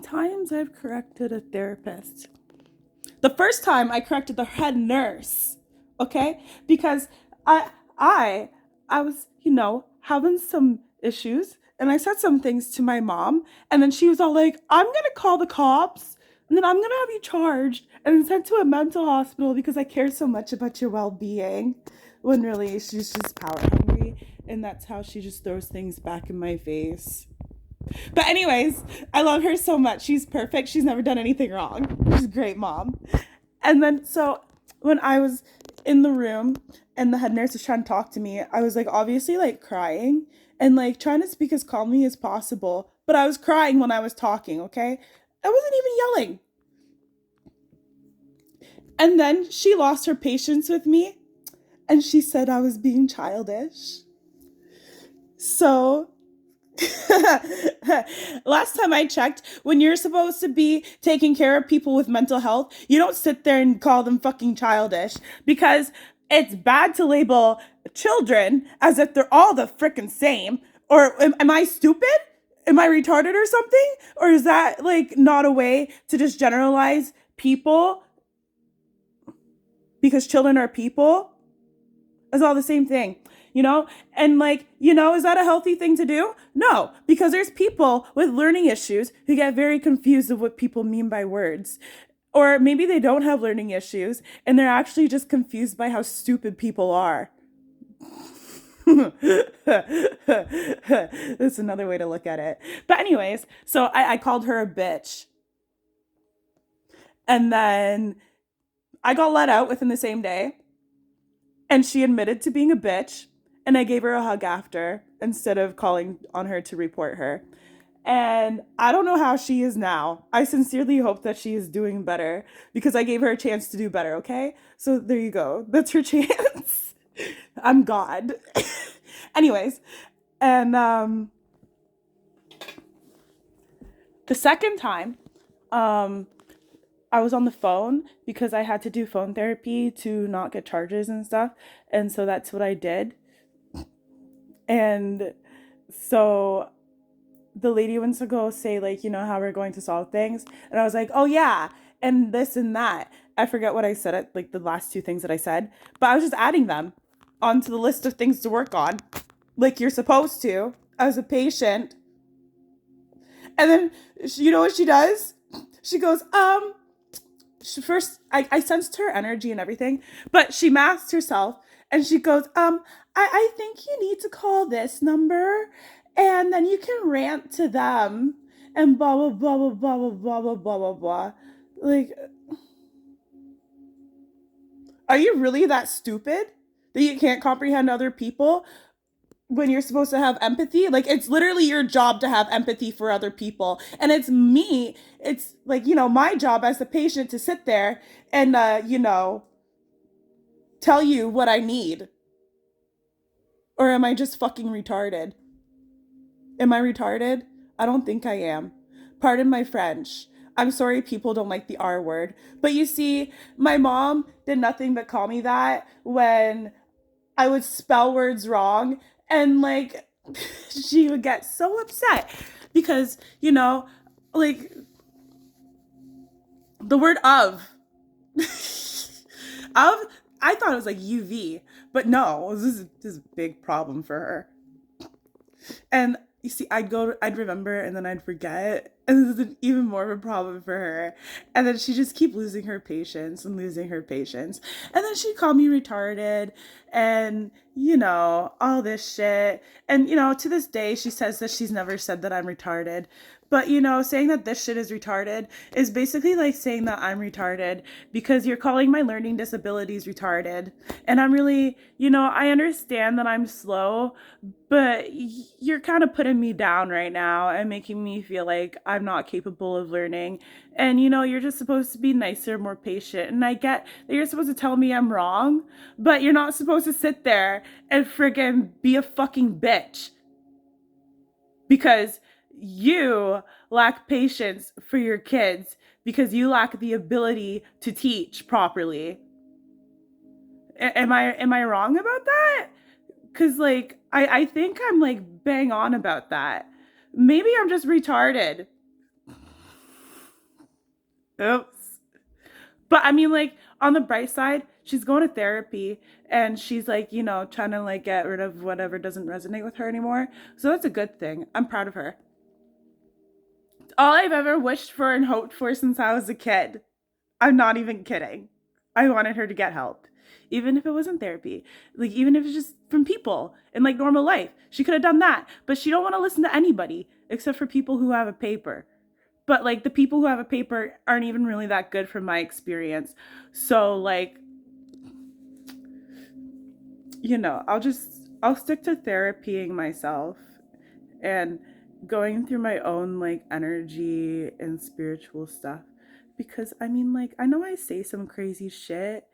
times I've corrected a therapist. The first time I corrected the head nurse, okay? Because I I I was, having some issues and I said some things to my mom and then she was all like, "I'm going to call the cops and then I'm going to have you charged and sent to a mental hospital because I care so much about your well-being." When really she's just power hungry and that's how she just throws things back in my face. But anyways, I love her so much. She's perfect. She's never done anything wrong. She's a great mom. And then so when I was in the room and the head nurse was trying to talk to me, I was like obviously like crying and like trying to speak as calmly as possible. But I was crying when I was talking, okay? I wasn't even yelling. And then she lost her patience with me and she said I was being childish. So last time I checked, when you're supposed to be taking care of people with mental health, you don't sit there and call them fucking childish because it's bad to label children as if they're all the frickin' same. Or am I stupid? Am I retarded or something? Or is that like not a way to just generalize people because children are people? It's all the same thing, you know? And like, is that a healthy thing to do? No, because there's people with learning issues who get very confused of what people mean by words. Or maybe they don't have learning issues and they're actually just confused by how stupid people are. That's another way to look at it. But anyways, so I called her a bitch. And then I got let out within the same day. And she admitted to being a bitch. And I gave her a hug after instead of calling on her to report her. And I don't know how she is now. I sincerely hope that she is doing better because I gave her a chance to do better, okay? So there you go. That's her chance. I'm God. Anyways, and the second time, I was on the phone because I had to do phone therapy to not get charges and stuff. And so that's what I did. And so the lady went to go say, like, how we're going to solve things. And I was like, oh, yeah, and this and that. I forget what I said, like the last two things that I said. But I was just adding them onto the list of things to work on, like you're supposed to as a patient. And then, you know what she does? She goes, first I sensed her energy and everything, but she masked herself and she goes, I think you need to call this number and then you can rant to them and blah blah blah blah blah blah blah blah blah blah blah. Like, are you really that stupid that you can't comprehend other people when you're supposed to have empathy? Like, it's literally your job to have empathy for other people. And it's like, my job as the patient to sit there and, tell you what I need. Or am I just fucking retarded? Am I retarded? I don't think I am. Pardon my French. I'm sorry people don't like the R word. But you see, my mom did nothing but call me that when I would spell words wrong. And like, she would get so upset because, like the word of, of, I thought it was like UV, but no, this is a big problem for her. And you see, I'd remember and then I'd forget. And this is even more of a problem for her. And then she just keep losing her patience and losing her patience. And then she'd call me retarded and, all this shit. And, to this day, she says that she's never said that I'm retarded. But, saying that this shit is retarded is basically like saying that I'm retarded because you're calling my learning disabilities retarded. And I'm really, I understand that I'm slow, but you're kind of putting me down right now and making me feel like I'm not capable of learning. And, you're just supposed to be nicer, more patient. And I get that you're supposed to tell me I'm wrong, but you're not supposed to sit there and friggin' be a fucking bitch. Because you lack patience for your kids because you lack the ability to teach properly. Am I wrong about that? Because like I think I'm like bang on about that. Maybe I'm just retarded. Oops. But I mean, like, on the bright side, she's going to therapy and she's like, trying to like get rid of whatever doesn't resonate with her anymore. So that's a good thing. I'm proud of her. All I've ever wished for and hoped for since I was a kid. I'm not even kidding. I wanted her to get help. Even if it wasn't therapy, like even if it's just from people in like normal life, she could have done that. But she don't want to listen to anybody except for people who have a paper. But like the people who have a paper aren't even really that good from my experience. So like, I'll stick to therapying myself and going through my own like energy and spiritual stuff, because I mean, like, I know I say some crazy shit,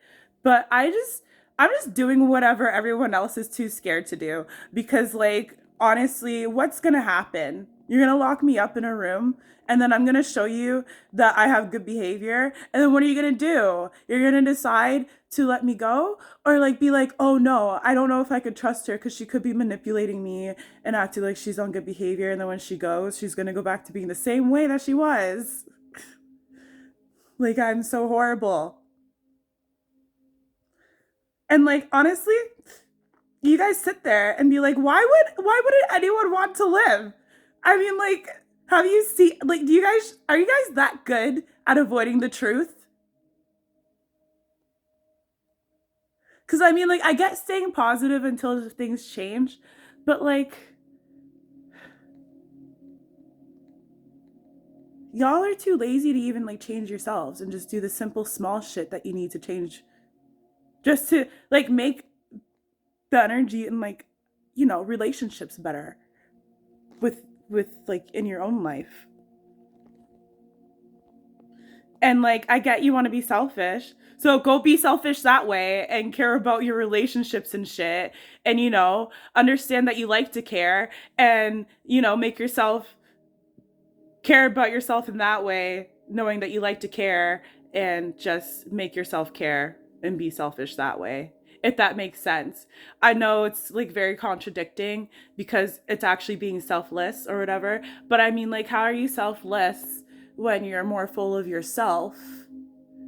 but I'm just doing whatever everyone else is too scared to do, because like honestly, what's going to happen? You're going to lock me up in a room and then I'm going to show you that I have good behavior, and then what are you going to do? You're going to decide to let me go, or like be like, "Oh no, I don't know if I could trust her because she could be manipulating me and acting like she's on good behavior, and then when she goes, she's going to go back to being the same way that she was." Like, I'm so horrible. And like honestly, you guys sit there and be like, why wouldn't anyone want to live? I mean, like, have you seen, like, are you guys that good at avoiding the truth? Because I mean, like, I get staying positive until things change, but like, y'all are too lazy to even like change yourselves and just do the simple small shit that you need to change just to like make the energy and like, relationships better with like in your own life. And like, I get you want to be selfish. So go be selfish that way and care about your relationships and shit. And, understand that you like to care and, make yourself care about yourself in that way, knowing that you like to care, and just make yourself care and be selfish that way. If that makes sense. I know it's like very contradicting because it's actually being selfless or whatever, but I mean, like, how are you selfless when you're more full of yourself,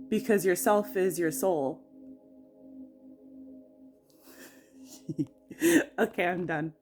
because yourself is your soul? Okay, I'm done.